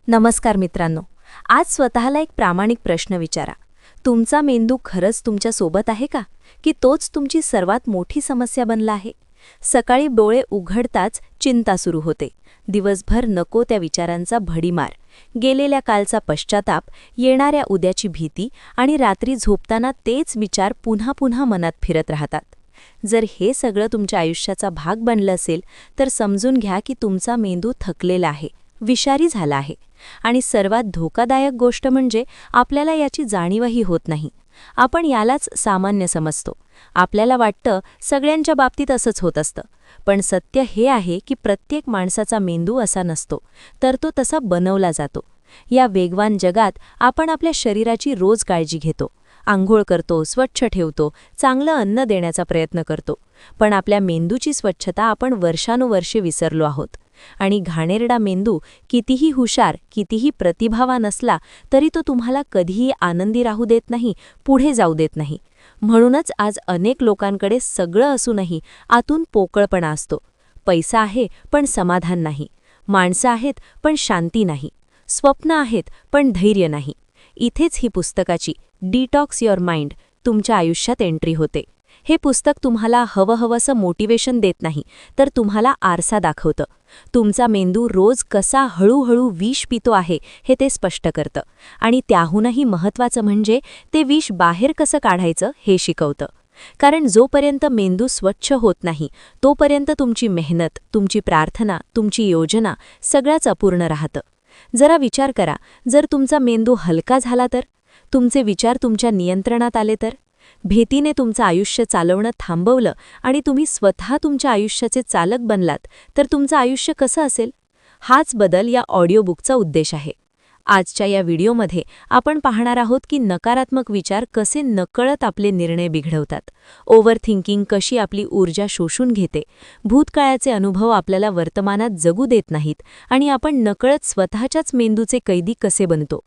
नमस्कार मित्रांनो. आज स्वतःला एक प्रामाणिक प्रश्न विचारा. तुमचा मेंदू खरंच तुमच्या सोबत आहे का, की तोच तुमची सर्वात मोठी समस्या बनला आहे? सकाळी डोळे उघडताच चिंता सुरू होते. दिवसभर नको त्या विचारांचा भडीमार, गेलेल्या कालचा पश्चाताप, येणाऱ्या उद्याची भीती आणि रात्री झोपताना तेच विचार पुन्हा पुन्हा मनात फिरत राहतात. जर हे सगळं तुमच्या आयुष्याचा भाग बनलं असेल तर समजून घ्या की तुमचा मेंदू थकलेला आहे, विषारी झाला आहे. आणि सर्वात धोकादायक गोष्ट म्हणजे आपल्याला याची जाणीवही होत नाही. आपण यालाच सामान्य समजतो. आपल्याला वाटतं सगळ्यांच्या बाबतीत असंच होत असतं. पण सत्य हे आहे की प्रत्येक माणसाचा मेंदू असा नसतो, तर तो तसा बनवला जातो. या वेगवान जगात आपण आपल्या शरीराची रोज काळजी घेतो, आंघोळ करतो, स्वच्छ ठेवतो, चांगलं अन्न देण्याचा प्रयत्न करतो. पण आपल्या मेंदूची स्वच्छता आपण वर्षानुवर्षे विसरलो आहोत. आणि घाणेरडा मेंदू कितीही हुशार, कितीही प्रतिभावान असला तरी तो तुम्हाला कधीही आनंदी राहू देत नाही, पुढे जाऊ देत नाही. म्हणूनच आज अनेक लोकांकडे सगळं असूनही आतून पोकळपणा असतो. पैसा आहे पण समाधान नाही, माणसं आहेत पण शांती नाही, स्वप्न आहेत पण धैर्य नाही. इथेच ही पुस्तकाची डिटॉक्स युअर माइंड तुमच्या आयुष्यात एंट्री होते. हे पुस्तक तुम्हाला हवंहवंसं मोटिवेशन देत नाही, तर तुम्हाला आरसा दाखवतं. तुमचा मेंदू रोज कसा हळूहळू विष पितो आहे हे ते स्पष्ट करतं. आणि त्याहूनही महत्त्वाचं म्हणजे ते विष बाहेर कसं काढायचं हे शिकवतं. कारण जोपर्यंत मेंदू स्वच्छ होत नाही तोपर्यंत तुमची मेहनत, तुमची प्रार्थना, तुमची योजना सगळ्याच अपूर्ण राहतं. जरा विचार करा, जर तुमचा मेंदू हलका झाला तर, तुमचे विचार तुमच्या नियंत्रणात आले तर, भीतीने तुमचं आयुष्य चालवणं थांबवलं आणि तुम्ही स्वतः तुमच्या आयुष्याचे चालक बनलात तर तुमचं आयुष्य कसं असेल? हाच बदल या ऑडिओबुकचा उद्देश आहे. आजच्या या व्हिडिओमध्ये आपण पाहणार आहोत की नकारात्मक विचार कसे नकळत आपले निर्णय बिघडवतात, ओव्हर थिंकिंग कशी आपली ऊर्जा शोषून घेते, भूतकाळाचे अनुभव आपल्याला वर्तमानात जगू देत नाहीत आणि आपण नकळत स्वतःच्याच मेंदूचे कैदी कसे बनतो.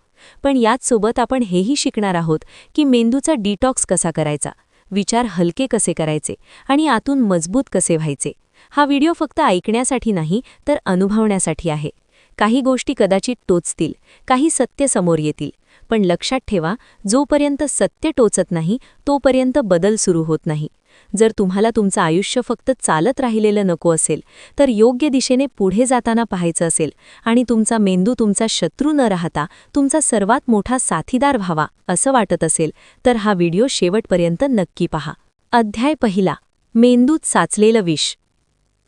पण याचसोबत आपण हेही शिकणार आहोत की मेंदूचा डिटॉक्स कसा करायचा, विचार हलके कसे करायचे आणि आतून मजबूत कसे व्हायचे. हा व्हिडिओ फक्त ऐकण्यासाठी नाही तर अनुभवण्यासाठी आहे. काही गोष्टी कदाचित टोचतील, काही सत्य समोर येतील, पण लक्षात ठेवा, जोपर्यंत सत्य टोचत नाही तोपर्यंत बदल सुरू होत नाही. जर तुम्हाला तुमचं आयुष्य फक्त चालत राहिलेलं नको असेल, तर योग्य दिशेने पुढे जाताना पाहायचं असेल आणि तुमचा मेंदू तुमचा शत्रू न राहता तुमचा सर्वात मोठा साथीदार व्हावा असं वाटत असेल, तर हा व्हिडिओ शेवटपर्यंत नक्की पहा. अध्याय पहिला, मेंदूत साचलेलं विष.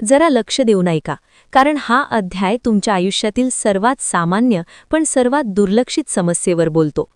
जरा लक्ष देऊन ऐका, कारण हा अध्याय तुमच्या आयुष्यातील सर्वात सामान्य पण सर्वात दुर्लक्षित समस्येवर बोलतो.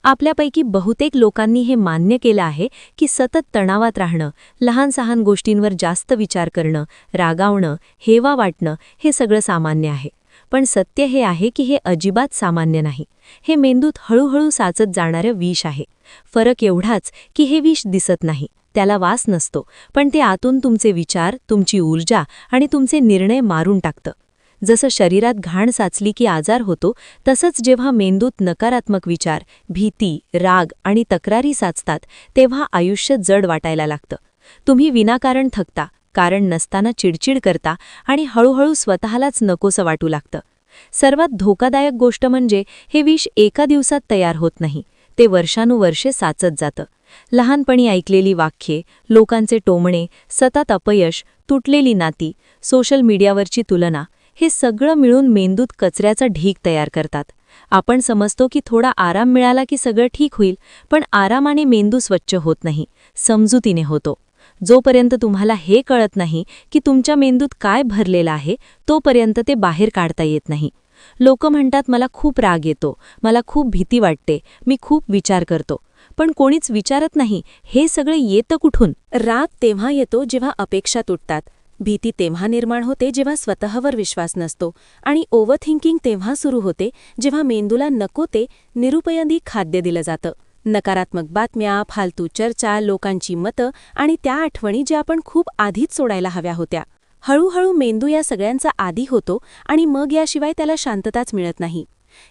आपल्यापैकी बहुतेक लोकांनी हे मान्य केलं आहे की सतत तणावात राहणं, लहान सहान गोष्टींवर जास्त विचार करणं, रागावणं, हेवा वाटणं हे सगळं सामान्य आहे. पण सत्य हे आहे की हे अजिबात सामान्य नाही. हे मेंदूत हळूहळू साचत जाणारं विष आहे. फरक एवढाच की हे विष दिसत नाही, त्याला वास नसतो, पण ते आतून तुमचे विचार, तुमची ऊर्जा आणि तुमचे निर्णय मारून टाकतं. जसं शरीरात घाण साचली की आजार होतो, तसंच जेव्हा मेंदूत नकारात्मक विचार, भीती, राग आणि तक्रारी साचतात तेव्हा आयुष्य जड वाटायला लागतं. तुम्ही विनाकारण थकता, कारण नसताना चिडचिड करता आणि हळूहळू स्वतःलाच नकोसं वाटू लागतं. सर्वात धोकादायक गोष्ट म्हणजे हे विष एका दिवसात तयार होत नाही, ते वर्षानुवर्षे साचत जातं. लहानपणी ऐकलेली वाक्ये, लोकांचे टोमणे, सतत अपयश, तुटलेली नाती, सोशल मीडियावरची तुलना हे सगळं मिळून मेंदूत कचऱ्याचा ढीग तयार करतात. आपण समजतो की थोडा आराम मिळाला की सगळं ठीक होईल, पण आरामाने मेंदू स्वच्छ होत नाही, समजुतीने होतो. जोपर्यंत तुम्हाला हे कळत नाही की तुमच्या मेंदूत काय भरलेलं आहे तोपर्यंत ते बाहेर काढता येत नाही. लोक म्हणतात, मला खूप राग येतो, मला खूप भीती वाटते, मी खूप विचार करतो. पण कोणीच विचारत नाही, हे सगळं येतं कुठून? राग तेव्हा येतो जेव्हा अपेक्षा तुटतात, भीती तेव्हा निर्माण होते जेव्हा स्वतःवर विश्वास नसतो, आणि ओव्हरथिंकिंग तेव्हा सुरू होते जेव्हा मेंदूला नको ते निरुपयोगी खाद्य दिलं जातं. नकारात्मक बातम्या, फालतू चर्चा, लोकांची मतं आणि त्या आठवणी ज्या आपण खूप आधीच सोडायला हव्या होत्या. हळूहळू मेंदू या सगळ्यांचा आदी होतो आणि मग याशिवाय त्याला शांतताच मिळत नाही.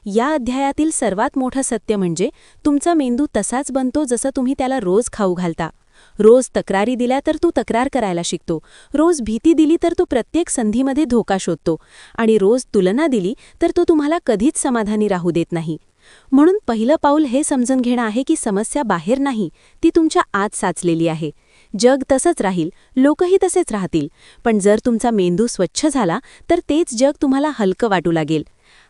या अध्यायातील सर्वात मोठं सत्य म्हणजे तुमचा मेंदू तसाच बनतो जसं तुम्ही त्याला रोज खाऊ घालता. रोज तक्रारी दिल्या तर तू तक्रार करायला शिकतो, रोज भीती दिली तर तू प्रत्येक संधीमध्ये धोका शोधतो, आणि रोज तुलना दिली तर तो तुम्हाला कधीच समाधानी राहू देत नाही. म्हणून पहिलं पाऊल हे समजून घेणं आहे की समस्या बाहेर नाही, ती तुमच्या आत साचलेली आहे. जग तसंच राहील, लोकही तसेच राहतील, पण जर तुमचा मेंदू स्वच्छ झाला तर तेच जग तुम्हाला हलकं वाटू लागेल.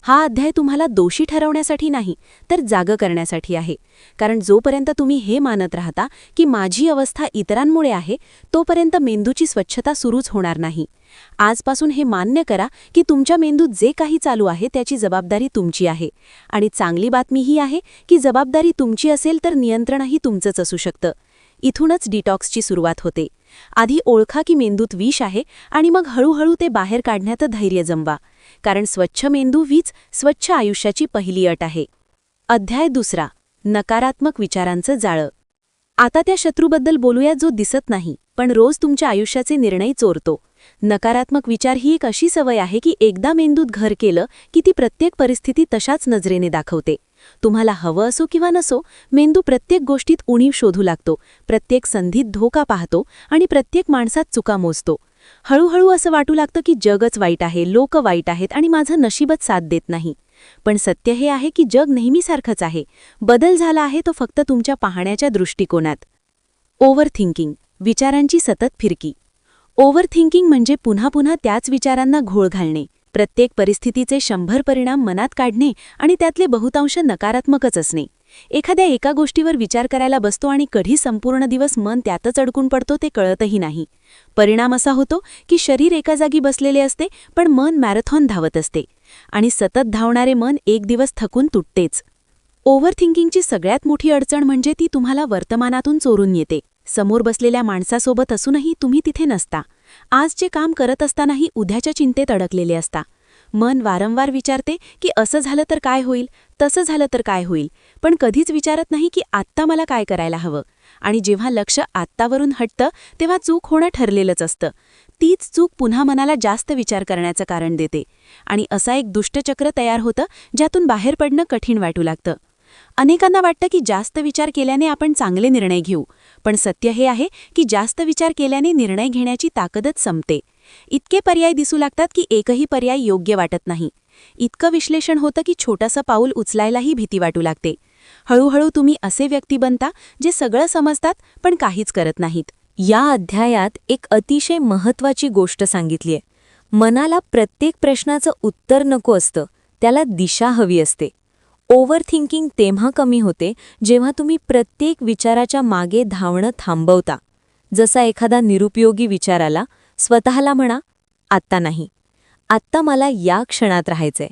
हा अध्याय तुम्हाला दोषी ठरवण्यासाठी नाही, तर जागं करण्यासाठी आहे. कारण जोपर्यंत तुम्ही हे मानत राहता की माझी अवस्था इतरांमुळे आहे, तोपर्यंत मेंदूची स्वच्छता सुरूच होणार नाही. आजपासून हे मान्य करा की तुमच्या मेंदूत जे काही चालू आहे त्याची जबाबदारी तुमची आहे. आणि चांगली बातमी ही आहे की जबाबदारी तुमची असेल तर नियंत्रणही तुमचंच असू शकतं. इथूनच डिटॉक्सची सुरुवात होते. आधी ओळखा की मेंदूत विष आहे आणि मग हळूहळू ते बाहेर काढण्यात धैर्य जमवा. कारण स्वच्छ मेंदू हीच स्वच्छ आयुष्याची पहिली अट आहे. अध्याय दुसरा, नकारात्मक विचारांचं जाळं. आता त्या शत्रूबद्दल बोलूया जो दिसत नाही, पण रोज तुमच्या आयुष्याचे निर्णय चोरतो. नकारात्मक विचार ही एक अशी सवय आहे की एकदा मेंदूत घर केलं की ती प्रत्येक परिस्थिती तशाच नजरेने दाखवते. तुम्हाला हवं असो किंवा नसो, मेंदू प्रत्येक गोष्टीत उणीव शोधू लागतो, प्रत्येक संधीत धोका पाहतो आणि प्रत्येक माणसात चुका मोजतो. हळूहळू असं वाटू लागतं की जगच वाईट आहे, लोक वाईट आहेत आणि माझं नशीबच साथ देत नाही. पण सत्य हे आहे की जग नेहमीसारखंच आहे. बदल झाला आहे तो फक्त तुमच्या पाहण्याच्या दृष्टिकोनात. ओव्हर थिंकिंग, विचारांची सतत फिरकी. ओव्हर थिंकिंग म्हणजे पुन्हा पुन्हा त्याच विचारांना घोळ घालणे, प्रत्येक परिस्थितीचे 100 परिणाम मनात काढणे आणि त्यातले बहुतांश नकारात्मकच असणे. एखाद्या एका गोष्टीवर विचार करायला बसतो आणि कधी संपूर्ण दिवस मन त्यातच अडकून पडतो ते कळतही नाही. परिणाम असा होतो की शरीर एका जागी बसलेले असते पण मन मॅरेथॉन धावत असते, आणि सतत धावणारे मन एक दिवस थकून तुटतेच. ओव्हर थिंकिंगची सगळ्यात मोठी अडचण म्हणजे ती तुम्हाला वर्तमानातून चोरून येते. समोर बसलेल्या माणसासोबत असूनही तुम्ही तिथे नसता. आजचे काम करत असतानाही उद्याच्या चिंतेत अडकलेले असता. मन वारंवार विचारते की असं झालं तर काय होईल, तसं झालं तर काय होईल, पण कधीच विचारत नाही की आत्ता मला काय करायला हवं. आणि जेव्हा लक्ष आत्तावरून हटतं तेव्हा चूक होणं ठरलेलंच असतं. तीच चूक पुन्हा मनाला जास्त विचार करण्याचं कारण देते, आणि असा एक दुष्टचक्र तयार होतं ज्यातून बाहेर पडणं कठीण वाटू लागतं. अनेकांना वाटतं की जास्त विचार केल्याने आपण चांगले निर्णय घेऊ, पण सत्य हे आहे की जास्त विचार केल्याने निर्णय घेण्याची ताकदच संपते. इतके पर्याय दिसू लागतात की एकही पर्याय योग्य वाटत नाही. इतकं विश्लेषण होतं की छोटंसं पाऊल उचलायलाही भीती वाटू लागते. हळूहळू तुम्ही असे व्यक्ती बनता जे सगळं समजतात पण काहीच करत नाहीत. या अध्यायात एक अतिशय महत्त्वाची गोष्ट सांगितलीय. मनाला प्रत्येक प्रश्नाचं उत्तर नको असतं, त्याला दिशा हवी असते. ओव्हर थिंकिंग तेव्हा कमी होते जेव्हा तुम्ही प्रत्येक विचाराच्या मागे धावणं थांबवता. जसा एखादा निरुपयोगी विचार आला, स्वतःला म्हणा, आत्ता नाही, आत्ता मला या क्षणात राहायचंय,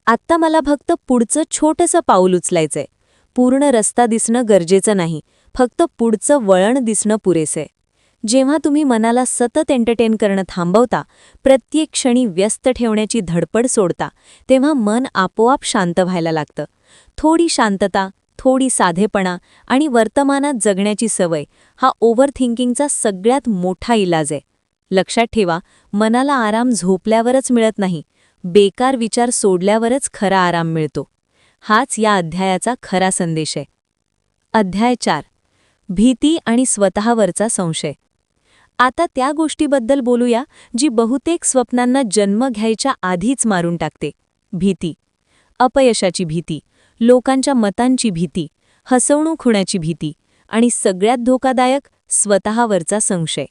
आत्ता मला फक्त पुढचं छोटंसं पाऊल उचलायचंय. पूर्ण रस्ता दिसणं गरजेचं नाही, फक्त पुढचं वळण दिसणं पुरेसंय. जेव्हा तुम्ही मनाला सतत एंटरटेन करणं थांबवता, प्रत्येक क्षणी व्यस्त ठेवण्याची धडपड सोडता, तेव्हा मन आपोआप शांत व्हायला लागतं. थोडी शांतता, थोडी साधेपणा आणि वर्तमानात जगण्याची सवय हा ओव्हर थिंकिंगचा सगळ्यात मोठा इलाज आहे. लक्षात ठेवा, मनाला आराम झोपल्यावरच मिळत नाही, बेकार विचार सोडल्यावरच खरा आराम मिळतो. हाच या अध्यायाचा खरा संदेश आहे. अध्याय 4, भीती आणि स्वतःवरचा संशय. आता त्या गोष्टीबद्दल बोलूया जी बहुतेक स्वप्नांना जन्म घ्यायच्या आधीच मारून टाकते. भीती. अपयशाची भीती, लोकांच्या मतांची भीती, हसवणूक होण्याची भीती आणि सगळ्यात धोकादायक स्वतःवरचा संशय.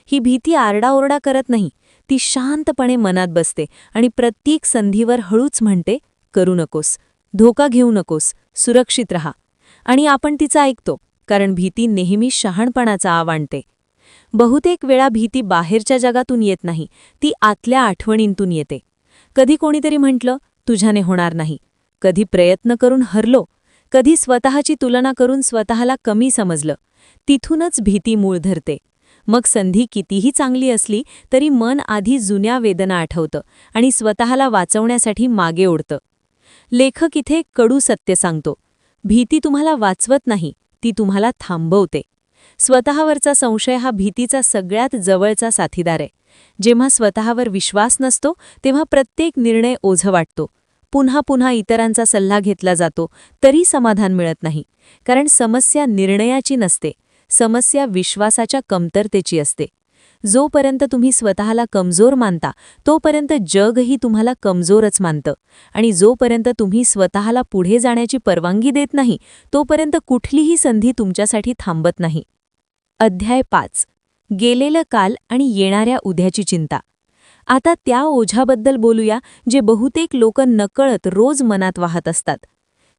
ही भीती आरडाओरडा करत नाही, ती शांतपणे मनात बसते आणि प्रत्येक संधीवर हळूच म्हणते, करू नकोस, धोका घेऊ नकोस, सुरक्षित रहा. आणि आपण तिचं ऐकतो, कारण भीती नेहमी शहाणपणाचा आव आणते. बहुतेक वेळा भीती बाहेरच्या जगातून येत नाही, ती आतल्या आठवणींतून येते. कधी कोणीतरी म्हटलं, तुझ्याने होणार नाही, कधी प्रयत्न करून हरलो, कधी स्वतःची तुलना करून स्वतःला कमी समजलं. तिथूनच भीती मूळ धरते. मग संधी कितीही चांगली असली तरी मन आधी जुन्या वेदना आठवतं आणि स्वतःला वाचवण्यासाठी मागे ओढतं. लेखक इथे कडू सत्य सांगतो, भीती तुम्हाला वाचवत नाही, ती तुम्हाला थांबवते. स्वतःवरचा संशय हा भीतीचा सगळ्यात जवळचा साथीदार आहे. जेव्हा स्वतःवर विश्वास नसतो तेव्हा प्रत्येक निर्णय ओझं वाटतो. पुन्हा पुन्हा इतरांचा सल्ला घेतला जातो तरी समाधान मिळत नाही. कारण समस्या निर्णयाची नसते, समस्या विश्वासाच्या कमतरतेची असते. जोपर्यंत तुम्ही स्वतःला कमजोर मानता तोपर्यंत जगही तुम्हाला कमजोरच मानतं, आणि जोपर्यंत तुम्ही स्वतःला पुढे जाण्याची परवानगी देत नाही तोपर्यंत कुठलीही संधी तुमच्यासाठी थांबत नाही. अध्याय 5. गेलेलं काल आणि येणाऱ्या उद्याची चिंता. आता त्या ओझ्याबद्दल बोलूया जे बहुतेक लोक नकळत रोज मनात वाहत असतात.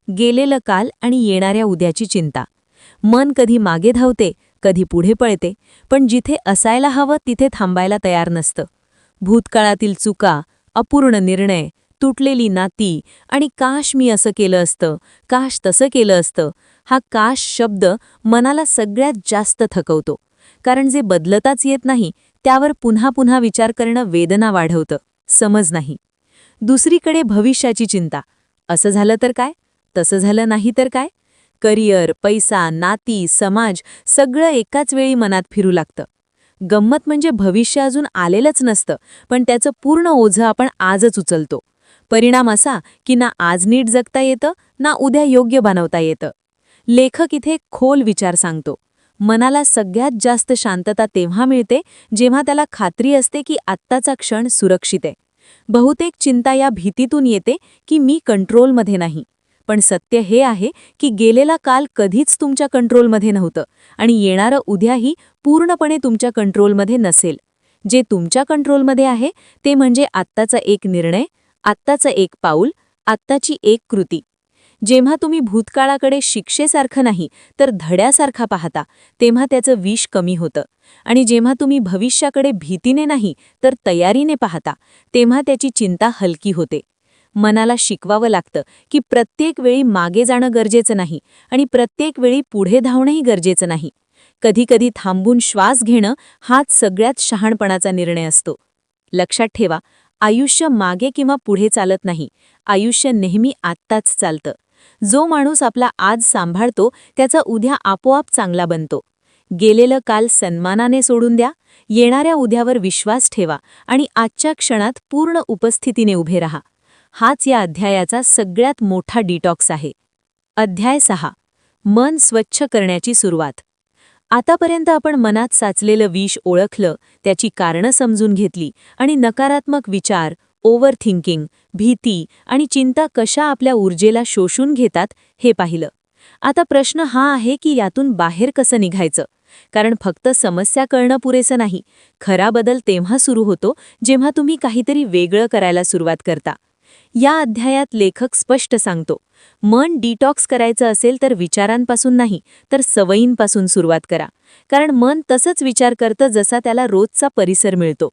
गेलेलं काल आणि येणाऱ्या उद्याची चिंता. मन कधी मागे धावते, कधी पुढे पळते, पण जिथे असायला हवं तिथे थांबायला तयार नसतं. भूतकाळातील चुका, अपूर्ण निर्णय, तुटलेली नाती आणि काश मी असं केलं असतं, काश तसं केलं असतं, हा काश शब्द मनाला सगळ्यात जास्त थकवतो. कारण जे बदलताच येत नाही त्यावर पुन्हा पुन्हा विचार करणं वेदना वाढवतं, समज नाही. दुसरीकडे भविष्याची चिंता. असं झालं तर काय? तसं झालं नाही तर काय? करिअर, पैसा, नाती, समाज सगळं एकाच वेळी मनात फिरू लागतं. गंमत म्हणजे भविष्य अजून आलेलंच नसतं, पण त्याचं पूर्ण ओझं आपण आजच उचलतो. परिणाम असा की ना आज नीट जगता येतं, ना उद्या योग्य बनवता येतं. लेखक इथे खोल विचार सांगतो. मनाला सगळ्यात जास्त शांतता तेव्हा मिळते जेव्हा त्याला खात्री असते की आत्ताचा क्षण सुरक्षित आहे. बहुतेक चिंता या भीतीतून येते की मी कंट्रोलमध्ये नाही. पण सत्य हे आहे की गेलेला काल कधीच तुमच्या कंट्रोलमध्ये नव्हतं आणि येणारं उद्याही पूर्णपणे तुमच्या कंट्रोलमध्ये नसेल. जे तुमच्या कंट्रोलमध्ये आहे ते म्हणजे आत्ताचा एक निर्णय, आत्ताचं एक पाऊल, आत्ताची एक कृती. जेव्हा तुम्ही भूतकाळाकडे शिक्षेसारखं नाही तर धड्यासारखा पाहता तेव्हा त्याचं विष कमी होतं, आणि जेव्हा तुम्ही भविष्याकडे भीतीने नाही तर तयारीने पाहता तेव्हा त्याची चिंता हलकी होते. मनाला शिकवावं लागतं की प्रत्येक वेळी मागे जाणं गरजेचं नाही आणि प्रत्येक वेळी पुढे धावणंही गरजेचं नाही. कधीकधी थांबून श्वास घेणं हाच सगळ्यात शहाणपणाचा निर्णय असतो. लक्षात ठेवा, आयुष्य मागे किंवा पुढे चालत नाही, आयुष्य नेहमी आत्ताच चालतं. जो माणूस आपला आज सांभाळतो त्याचा उद्या आपोआप चांगला बनतो. गेलेलं काल सन्मानाने सोडून द्या, येणाऱ्या उद्यावर विश्वास ठेवा आणि आजच्या क्षणात पूर्ण उपस्थितीने उभे राहा. हाच या अध्यायाचा सगळ्यात मोठा डिटॉक्स आहे. अध्याय 6. मन स्वच्छ करण्याची सुरुवात. आतापर्यंत आपण मनात साचलेलं विष ओळखलं, त्याची कारणं समजून घेतली आणि नकारात्मक विचार, ओव्हर थिंकिंग, भीती आणि चिंता कशा आपल्या ऊर्जेला शोषून घेतात हे पाहिलं. आता प्रश्न हा आहे की यातून बाहेर कसं निघायचं. कारण फक्त समस्या कळणं पुरेसं नाही. खरा बदल तेव्हा सुरू होतो जेव्हा तुम्ही काहीतरी वेगळं करायला सुरुवात करता. या अध्यायात लेखक स्पष्ट सांगतो, मन डिटॉक्स करायचं असेल तर विचारांपासून नाही तर सवयींपासून सुरुवात करा. कारण मन तसंच विचार करतं जसा त्याला रोजचा परिसर मिळतो.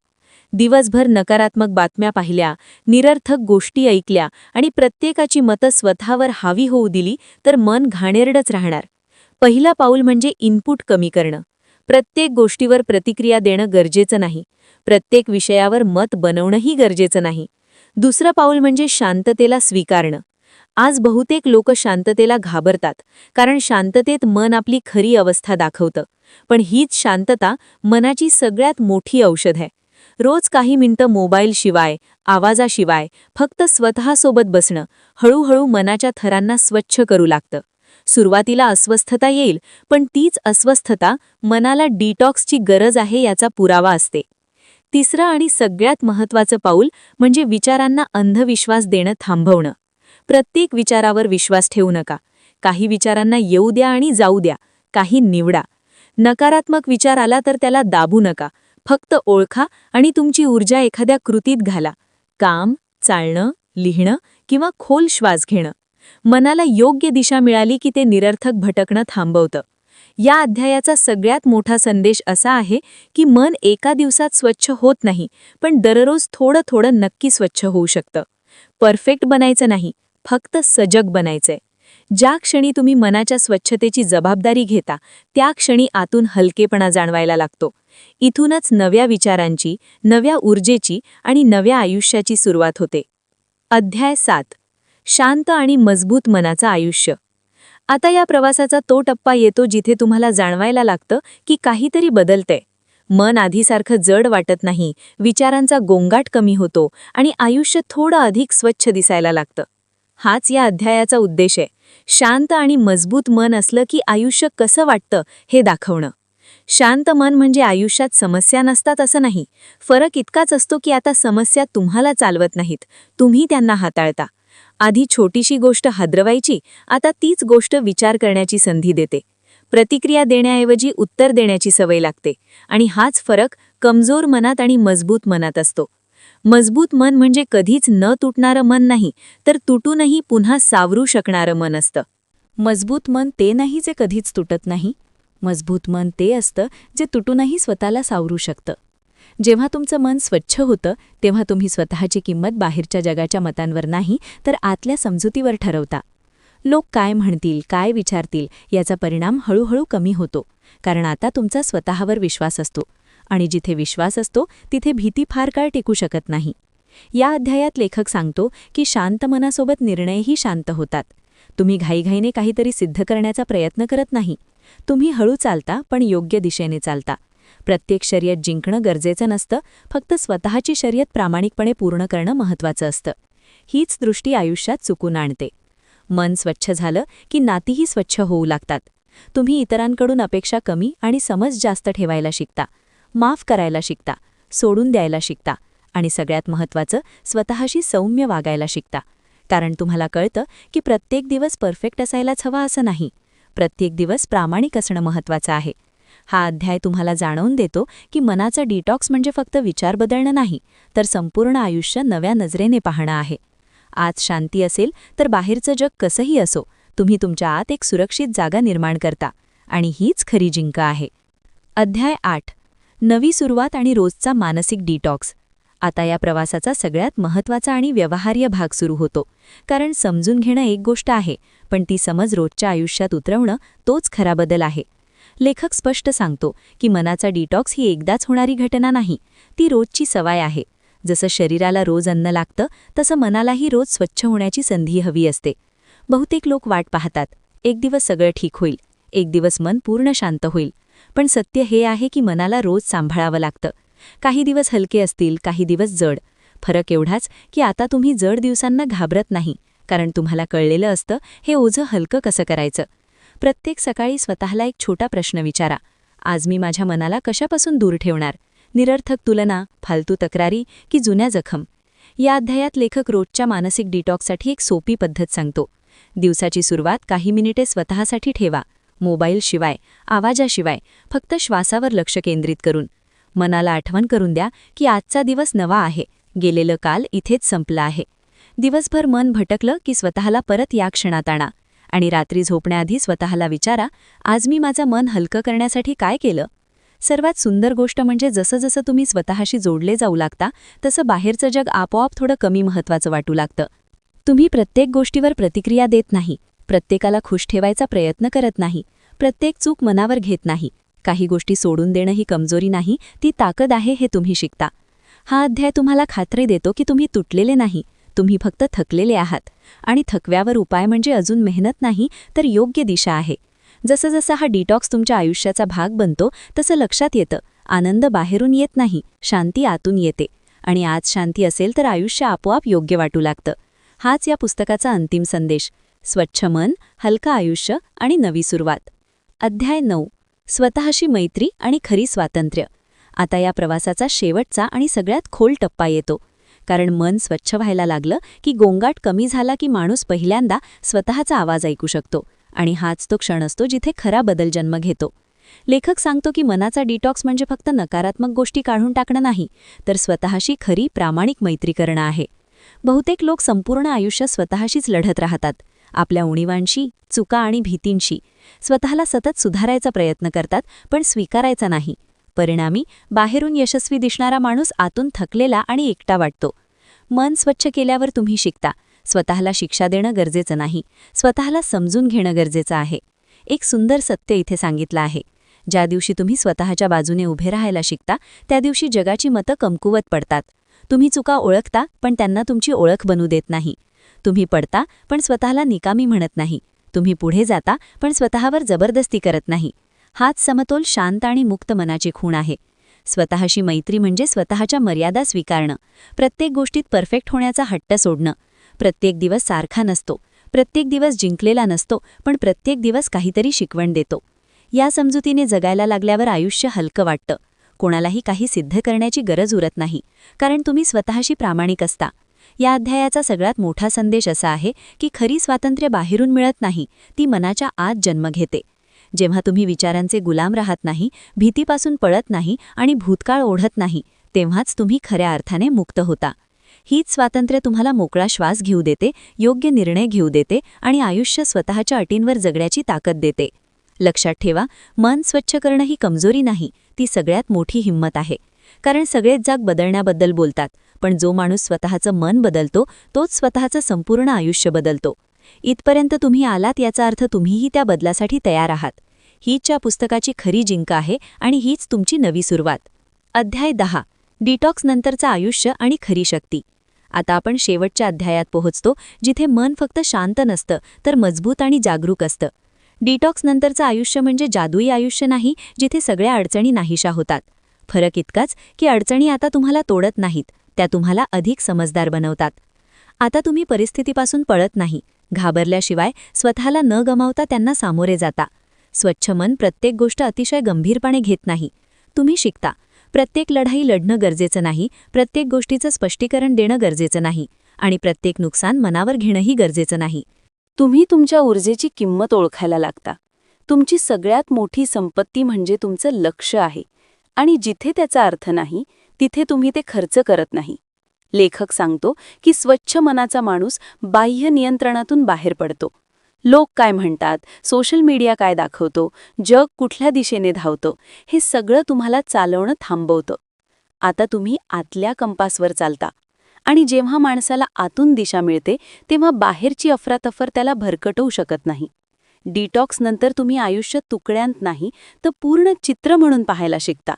दिवसभर नकारात्मक बातम्या पाहिल्या, निरर्थक गोष्टी ऐकल्या आणि प्रत्येकाची मतं स्वतःवर हावी होऊ दिली तर मन घाणेरडच राहणार. पहिलं पाऊल म्हणजे इनपुट कमी करणं. प्रत्येक गोष्टीवर प्रतिक्रिया देणं गरजेचं नाही. प्रत्येक विषयावर मत बनवणंही गरजेचं नाही. दुसरं पाऊल म्हणजे शांततेला स्वीकारणं. आज बहुतेक लोक शांततेला घाबरतात कारण शांततेत मन आपली खरी अवस्था दाखवतं. पण हीच शांतता मनाची सगळ्यात मोठी औषध आहे. रोज काही मिनिटं मोबाईलशिवाय, आवाजाशिवाय फक्त स्वतःसोबत बसणं हळूहळू मनाच्या थरांना स्वच्छ करू लागतं. सुरुवातीला अस्वस्थता येईल, पण तीच अस्वस्थता मनाला डिटॉक्सची गरज आहे याचा पुरावा असते. तिसरं आणि सगळ्यात महत्त्वाचं पाऊल म्हणजे विचारांना अंधविश्वास देणं थांबवणं. प्रत्येक विचारावर विश्वास ठेवू नका. काही विचारांना येऊ द्या आणि जाऊ द्या, काही निवडा. नकारात्मक विचार आला तर त्याला दाबू नका. फक्त ओळखा आणि तुमची ऊर्जा एखाद्या कृतीत घाला. काम, चालणं, लिहिणं किंवा खोल श्वास घेणं. मनाला योग्य दिशा मिळाली की ते निरर्थक भटकणं थांबवतं. या अध्यायाचा सगळ्यात मोठा संदेश असा आहे की मन एका दिवसात स्वच्छ होत नाही, पण दररोज थोडं थोडं नक्की स्वच्छ होऊ शकतं. परफेक्ट बनायचं नाही, फक्त सजग बनायचंय. ज्या क्षणी तुम्ही मनाच्या स्वच्छतेची जबाबदारी घेता त्या क्षणी आतून हलकेपणा जाणवायला लागतो. इथूनच नव्या विचारांची, नव्या ऊर्जेची आणि नव्या आयुष्याची सुरुवात होते. अध्याय 7. शांत आणि मजबूत मनाचं आयुष्य. आता या प्रवासाचा तो टप्पा येतो जिथे तुम्हाला जाणवायला लागतं की काहीतरी बदलतंय. मन आधीसारखं जड वाटत नाही, विचारांचा गोंगाट कमी होतो आणि आयुष्य थोडं अधिक स्वच्छ दिसायला लागतं. हाच या अध्यायाचा उद्देश आहे. शांत आणि मजबूत मन असलं की आयुष्य कसं वाटतं हे दाखवणं. शांत मन म्हणजे आयुष्यात समस्या नसतात असं नाही. फरक इतकाच असतो की आता समस्या तुम्हाला चालवत नाहीत, तुम्ही त्यांना हाताळता. आधी छोटीशी गोष्ट हादरवायची, आता तीच गोष्ट विचार करण्याची संधी देते. प्रतिक्रिया देण्याऐवजी उत्तर देण्याची सवय लागते. आणि हाच फरक कमजोर मनात आणि मजबूत मनात असतो. मजबूत मन म्हणजे कधीच न तुटणारं मन नाही, तर तुटूनही पुन्हा सावरू शकणारं मन असतं. मजबूत मन ते नाही जे कधीच तुटत नाही. मजबूत मन ते असतं जे तुटूनही स्वतःला सावरू शकतं. जेव्हा तुमचं मन स्वच्छ होतं तेव्हा तुम्ही स्वतःची किंमत बाहेरच्या जगाच्या मतांवर नाही, तर आतल्या समजुतीवर ठरवता. लोक काय म्हणतील, काय विचारतील याचा परिणाम हळूहळू कमी होतो. कारण आता तुमचा स्वतःवर विश्वास असतो. आणि जिथे विश्वास असतो तिथे भीती फार काळ टिकू शकत नाही. या अध्यायात लेखक सांगतो की शांत मनासोबत निर्णयही शांत होतात. तुम्ही घाईघाईने काहीतरी सिद्ध करण्याचा प्रयत्न करत नाही. तुम्ही हळू चालता पण योग्य दिशेने चालता. प्रत्येक शर्यत जिंकणं गरजेचं नसतं, फक्त स्वतःची शर्यत प्रामाणिकपणे पूर्ण करणं महत्त्वाचं असतं. हीच दृष्टी आयुष्यात चुकून आणते. मन स्वच्छ झालं की नातीही स्वच्छ होऊ लागतात. तुम्ही इतरांकडून अपेक्षा कमी आणि समज जास्त ठेवायला शिकता. माफ करायला शिकता, सोडून द्यायला शिकता आणि सगळ्यात महत्त्वाचं स्वतःशी सौम्य वागायला शिकता. कारण तुम्हाला कळतं की प्रत्येक दिवस परफेक्ट असायलाच हवा असं नाही. प्रत्येक दिवस प्रामाणिक असणं महत्त्वाचं आहे. हा अध्याय तुम्हाला जाणवून देतो की मनाचं डिटॉक्स म्हणजे फक्त विचार बदलणं नाही, तर संपूर्ण आयुष्य नव्या नजरेने पाहणं आहे. आज शांती असेल तर बाहेरचं जग कसंही असो, तुम्ही तुमच्या आत एक सुरक्षित जागा निर्माण करता. आणि हीच खरी जिंक आहे. अध्याय 8. नवी सुरुवात आणि रोजचा मानसिक डिटॉक्स. आता या प्रवासाचा सगळ्यात महत्त्वाचा आणि व्यवहार्य भाग सुरू होतो. कारण समजून घेणं एक गोष्ट आहे, पण ती समज रोजच्या आयुष्यात उतरवणं तोच खरा बदल आहे. लेखक स्पष्ट सांगतो की मनाचा डिटॉक्स ही एकदाच होणारी घटना नाही, ती रोजची सवय आहे. जसं शरीराला रोज अन्न लागतं तसं मनालाही रोज स्वच्छ होण्याची संधी हवी असते. बहुतेक लोक वाट पाहतात, एक दिवस सगळं ठीक होईल, एक दिवस मन पूर्ण शांत होईल. पण सत्य हे आहे की मनाला रोज सांभाळावं लागतं. काही दिवस हलके असतील, काही दिवस जड. फरक एवढाच की आता तुम्ही जड दिवसांना घाबरत नाही, कारण तुम्हाला कळलेलं असतं हे ओझं हलकं कसं करायचं. प्रत्येक सकाळी स्वतःला एक छोटा प्रश्न विचारा. आज मी माझ्या मनाला कशापासून दूर ठेवणार? निरर्थक तुलना, फालतू तक्रारी की जुन्या जखम? या अध्यायात लेखक रोजच्या मानसिक डिटॉक्ससाठी एक सोपी पद्धत सांगतो. दिवसाची सुरुवात काही मिनिटे स्वतःसाठी ठेवा. मोबाईलशिवाय, आवाजाशिवाय, फक्त श्वासावर लक्ष केंद्रित करून. मनाला आठवण करून द्या की आजचा दिवस नवा आहे, गेलेलं काल इथेच संपलं आहे. दिवसभर मन भटकलं की स्वतःला परत या क्षणात आणा. आणि रात्री झोपण्याआधी स्वतःला विचारा, आज मी माझं मन हलकं करण्यासाठी काय केलं? सर्वात सुंदर गोष्ट म्हणजे जसं जसं तुम्ही स्वतःशी जोडले जाऊ लागता तसं बाहेरचं जग आपोआप थोडं कमी महत्त्वाचं वाटू लागतं. तुम्ही प्रत्येक गोष्टीवर प्रतिक्रिया देत नाही, प्रत्येकाला खुश ठेवायचा प्रयत्न करत नाही, प्रत्येक चूक मनावर घेत नाही. काही गोष्टी सोडून देणं ही कमजोरी नाही, ती ताकद आहे हे तुम्ही शिकता. हा अध्याय तुम्हाला खात्री देतो की तुम्ही तुटलेले नाही, तुम्ही फक्त थकलेले आहात. आणि थकव्यावर उपाय म्हणजे अजून मेहनत नाही, तर योग्य दिशा आहे. जसं जसं हा डिटॉक्स तुमच्या आयुष्याचा भाग बनतो तसं लक्षात येतं, आनंद बाहेरून येत नाही, शांती आतून येते. आणि आज शांती असेल तर आयुष्य आपोआप योग्य वाटू लागतं. हाच या पुस्तकाचा अंतिम संदेश. स्वच्छ मन, हलका आयुष्य आणि नवी सुरुवात. अध्याय 9. स्वतःशी मैत्री आणि खरी स्वातंत्र्य. आता या प्रवासाचा शेवटचा आणि सगळ्यात खोल टप्पा येतो. कारण मन स्वच्छ व्हायला लागलं की गोंगाट कमी झाला की माणूस पहिल्यांदा स्वतःचा आवाज ऐकू शकतो. आणि हाच तो क्षण असतो जिथे खरा बदल जन्म घेतो. लेखक सांगतो की मनाचा डिटॉक्स म्हणजे फक्त नकारात्मक गोष्टी काढून टाकणं नाही, तर स्वतःशी खरी प्रामाणिक मैत्री करणं आहे. बहुतेक लोक संपूर्ण आयुष्य स्वतःशीच लढत राहतात, आपल्या उणीवांशी, चुका आणि भीतींशी. स्वतःला सतत सुधारायचा प्रयत्न करतात, पण स्वीकारायचा नाही. परिणामी बाहेरून यशस्वी दिसणारा माणूस आतून थकलेला आणि एकटा वाटतो. मन स्वच्छ केल्यावर तुम्ही शिकता, स्वतःला शिक्षा देणं गरजेचं नाही, स्वतःला समजून घेणं गरजेचं आहे. एक सुंदर सत्य इथे सांगितलं आहे. ज्या दिवशी तुम्ही स्वतःच्या बाजूने उभे राहायला शिकता, त्या दिवशी जगाची मतं कमकुवत पडतात. तुम्ही चुका ओळखता, पण त्यांना तुमची ओळख बनू देत नाही. तुम्ही पडता, पण स्वतःला निकामी म्हणत नाही. तुम्ही पुढे जाता, पण स्वतःवर जबरदस्ती करत नाही. हाच समतोल शांत आणि मुक्त मनाची खूण आहे. स्वतःशी मैत्री म्हणजे स्वतःच्या मर्यादा स्वीकारणं, प्रत्येक गोष्टीत परफेक्ट होण्याचा हट्ट सोडणं, प्रत्येक दिवस सारखा नसतो, प्रत्येक दिवस जिंकलेला नसतो, पण प्रत्येक दिवस काहीतरी शिकवण देतो. या समजुतीने जगायला लागल्यावर आयुष्य हलकं वाटतं. कोणालाही काही सिद्ध करण्याची गरज उरत नाही, कारण तुम्ही स्वतःशी प्रामाणिक असता. या अध्यायाचा सगळ्यात मोठा संदेश असा आहे की खरी स्वातंत्र्य बाहेरून मिळत नाही, ती मनाच्या आत जन्म घेते. जेव्हा तुम्ही विचारांचे गुलाम राहत नाही, भीतीपासून पळत नाही आणि भूतकाळ ओढत नाही, तेव्हाच तुम्ही खऱ्या अर्थाने मुक्त होता. हीच स्वातंत्र्य तुम्हाला मोकळा श्वास घेऊ देते, योग्य निर्णय घेऊ देते आणि आयुष्य स्वतःच्या अटींवर जगण्याची ताकद देते. लक्षात ठेवा, मन स्वच्छ करणं ही कमजोरी नाही, ती सगळ्यात मोठी हिंमत आहे. कारण सगळेच जग बदलण्याबद्दल बोलतात, पण जो माणूस स्वतःचं मन बदलतो तोच स्वतःचं संपूर्ण आयुष्य बदलतो. इथपर्यंत तुम्ही आलात याचा अर्थ तुम्हीही त्या बदलासाठी तयार आहात. हीच या पुस्तकाची खरी जिंक आहे आणि हीच तुमची नवी सुरुवात. अध्याय 10. डिटॉक्स नंतरचं आयुष्य आणि खरी शक्ती. आता आपण शेवटच्या अध्यायात पोहोचतो, जिथे मन फक्त शांत नसतं तर मजबूत आणि जागरूक असतं. डिटॉक्स नंतरचं आयुष्य म्हणजे जादुई आयुष्य नाही, जिथे सगळ्या अडचणी नाहीशा होतात. फरक इतकाच की अडचणी आता तुम्हाला तोडत नाहीत, त्या तुम्हाला अधिक समजदार बनवतात. आता तुम्ही परिस्थितीपासून पळत नाही, घाबरल्याशिवाय स्वतःला न गमावता त्यांना सामोरे जाता. स्वच्छ मन प्रत्येक गोष्ट अतिशय गंभीरपणे घेत नाही. तुम्ही शिकता, प्रत्येक लढाई लढणं गरजेचं नाही, प्रत्येक गोष्टीचं स्पष्टीकरण देणं गरजेचं नाही आणि प्रत्येक नुकसान मनावर घेणंही गरजेचं नाही. तुम्ही तुमच्या ऊर्जेची किंमत ओळखायला लागता. तुमची सगळ्यात मोठी संपत्ती म्हणजे तुमचं लक्ष आहे आणि जिथे त्याचा अर्थ नाही, तिथे तुम्ही ते खर्च करत नाही. लेखक सांगतो की स्वच्छ मनाचा माणूस बाह्य नियंत्रणातून बाहेर पडतो. लोक काय म्हणतात, सोशल मीडिया काय दाखवतो, जग कुठल्या दिशेने धावतं, हे सगळं तुम्हाला चालवणं थांबवतं. आता तुम्ही आतल्या कंपासवर चालता आणि जेव्हा माणसाला आतून दिशा मिळते तेव्हा बाहेरची अफरातफर त्याला भरकटवू शकत नाही. डिटॉक्स नंतर तुम्ही आयुष्य तुकड्यांत नाही तर पूर्ण चित्र म्हणून पाहायला शिकता.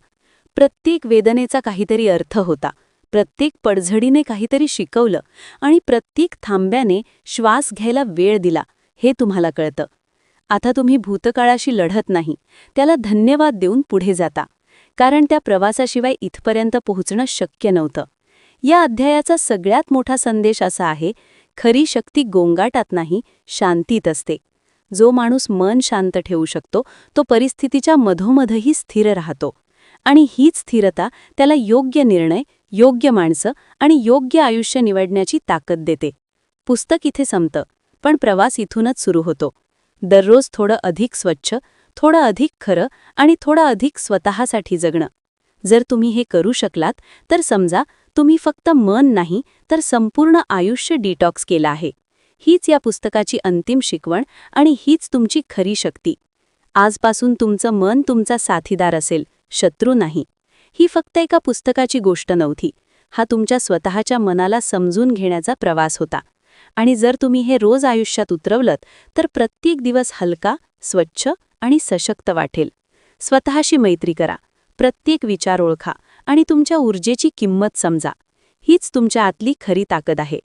प्रत्येक वेदनेचा काहीतरी अर्थ होता, प्रत्येक पडझडीने काहीतरी शिकवलं आणि प्रत्येक थांब्याने श्वास घ्यायला वेळ दिला, हे तुम्हाला कळतं. आता तुम्ही भूतकाळाशी लढत नाही, त्याला धन्यवाद देऊन पुढे जाता, कारण त्या प्रवासाशिवाय इथपर्यंत पोहोचणं शक्य नव्हतं. या अध्यायाचा सगळ्यात मोठा संदेश असा आहे, खरी शक्ती गोंगाटात नाही, शांतीत असते. जो माणूस मन शांत ठेवू शकतो तो परिस्थितीच्या मधोमधही स्थिर राहतो आणि हीच स्थिरता त्याला योग्य निर्णय, योग्य माणसं आणि योग्य आयुष्य निवडण्याची ताकद देते. पुस्तक इथे संपतं, पण प्रवास इथूनच सुरू होतो. दररोज थोडं अधिक स्वच्छ, थोडं अधिक खरं आणि थोडं अधिक स्वतःसाठी जगणं. जर तुम्ही हे करू शकलात तर समजा तुम्ही फक्त मन नाही तर संपूर्ण आयुष्य डिटॉक्स केलं आहे. हीच या पुस्तकाची अंतिम शिकवण आणि हीच तुमची खरी शक्ती. आजपासून तुमचं मन तुमचा साथीदार असेल, शत्रू नाही. ही फक्त एका पुस्तकाची गोष्ट नव्हती, हा तुमच्या स्वतःच्या मनाला समजून घेण्याचा प्रवास होता. आणि जर तुम्ही हे रोज आयुष्यात उतरवलत तर प्रत्येक दिवस हलका, स्वच्छ आणि सशक्त वाटेल. स्वतःशी मैत्री करा, प्रत्येक विचार ओळखा आणि तुमच्या ऊर्जेची किंमत समजा. हीच तुमच्या आतली खरी ताकद आहे.